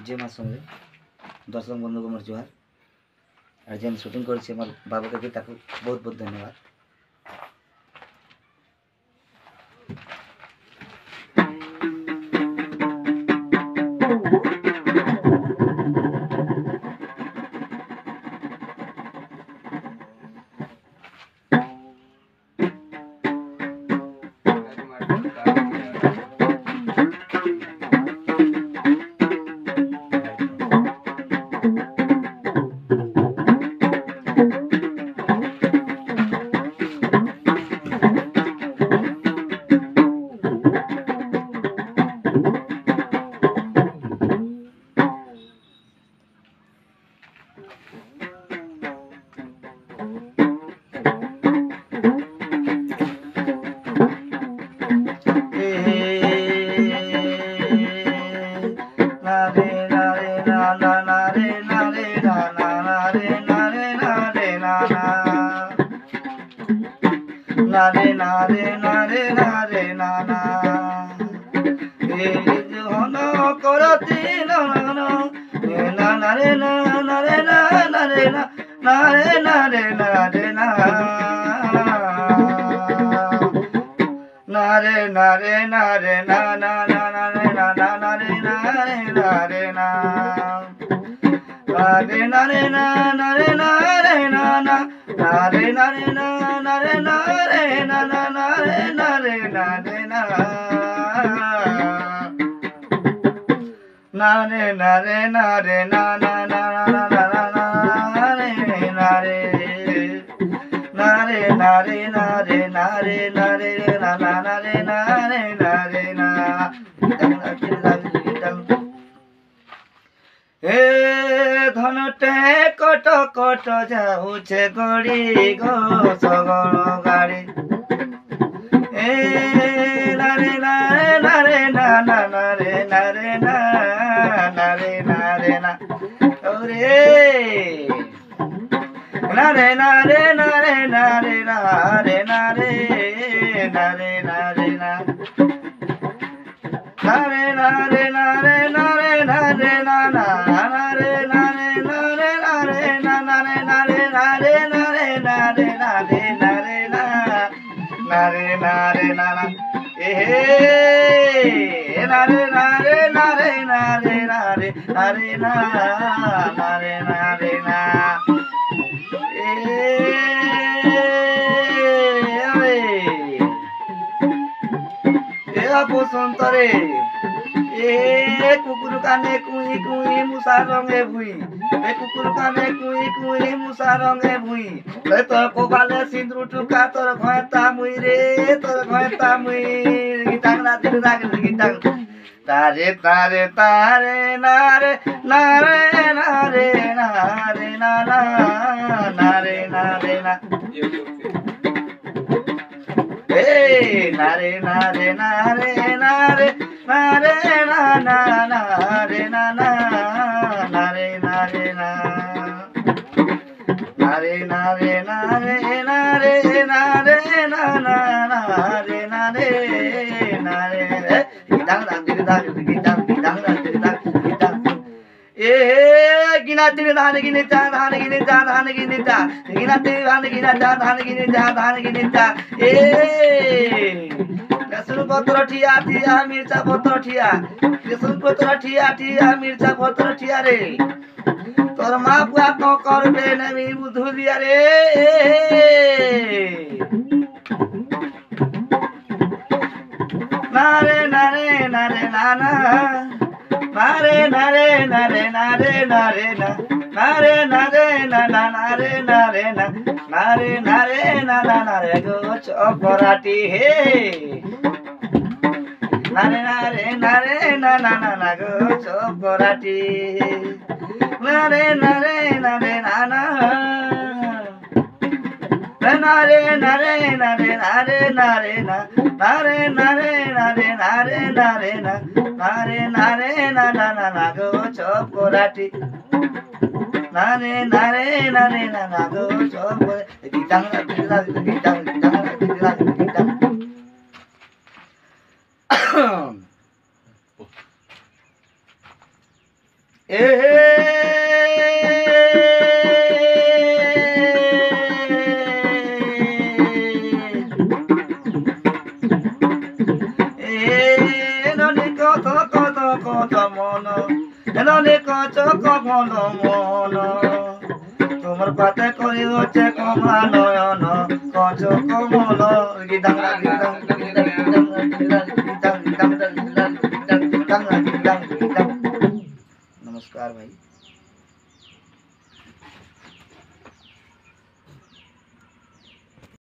जे मार संगे दर्शक बंधु को मोर जुहार और जेन शूटिंग कर बाबू के बहुत बहुत धन्यवाद। नारे नारे नारे नारे नाना होनो करती नाना नारे नारे नारे नारे नारे नारे नारे नारे नारे नाना नारे नारे नारे नारे ना नारे नारे नारे नारे नाना नारे नारे नारे नारे नाना नारे नारे नारे ना नारे नारे नारे नाना नारे नारे नारे नारे नारे नारे नारे नाना नारे नारे नारे ना ए धनटे कट कट जाऊे गड़ी गो सगल गाड़ी ए नारे नारे नारे नाना नारे नारे नारे नारे ना ओरे नारे नारे नारे नारे नारे नारे नारे नारे ना नारे नारे नारे नारे नारे नाना नारे नारे नारे नारे नारे नारे नारे नारे नारे नारे नारे ना नारे नारे नाना ए नारे नारे नारे नारे नारे नारे ना नारे नारे ना बसंत रे ए कुकुर काने कुई कुई मुसा रंगे भुई ए कुकुर काने कुई कुई मुसा रंगे भुई ए तोर कोबाले सिंदूर टुका तोर घयता मुई रे तोर घयता मुई गीतांग रात राग गीतांग तारे तारे तारे नारे नारे नारे नारे नाना नारे नारे ना नारे नारे नारे नारे नारे नाना नारे नाना नारे नारे ना नारे नारे नारे नारे नारे नाना नारे नारे नारे गीतांग गीतांग गीतांग गीतांग गीतांग ए गिना तीन धान गिने चा धान गिने चा धान गिने चा गिना तीन धान गिना चा धान गिने चा धान गिने चा ए लहसुन पत्र ठिया ठिया मिर्चा पत्र ठिया लहसुन पत्र ठिया ठिया मिर्चा पत्र ठिया रे तोर माँ बुआ तो करबे नमी बुधुलिया रे नारे नारे नारे नाना नारे नारे नारे नारे नारे ना नारे नारे नाना नारे नारे ना नारे नारे नाना नारे गो चौपराटी हे नारे नारे नारे नाना नाना गो चौपराटी नारे नारे नारे नाना नारे नारे नारे नारे नारे ना नारे नारे नारे नारे नारे ना नारे नारे नाना नाना गो चौपराटी नारे नारे नारे नाना गो चौपराटी गीतांग गीतांग गीतांग गीतांग गीतांग এ ননি কত কত কত মন ননি কত কমল মন তোমার পাতে করি হচ্ছে কমা নয়ন কচ কমল গিদাং গিদাং গিদাং গিদাং গিদাং গিদাং গিদাং গিদাং গিদাং। नमस्कार भाई।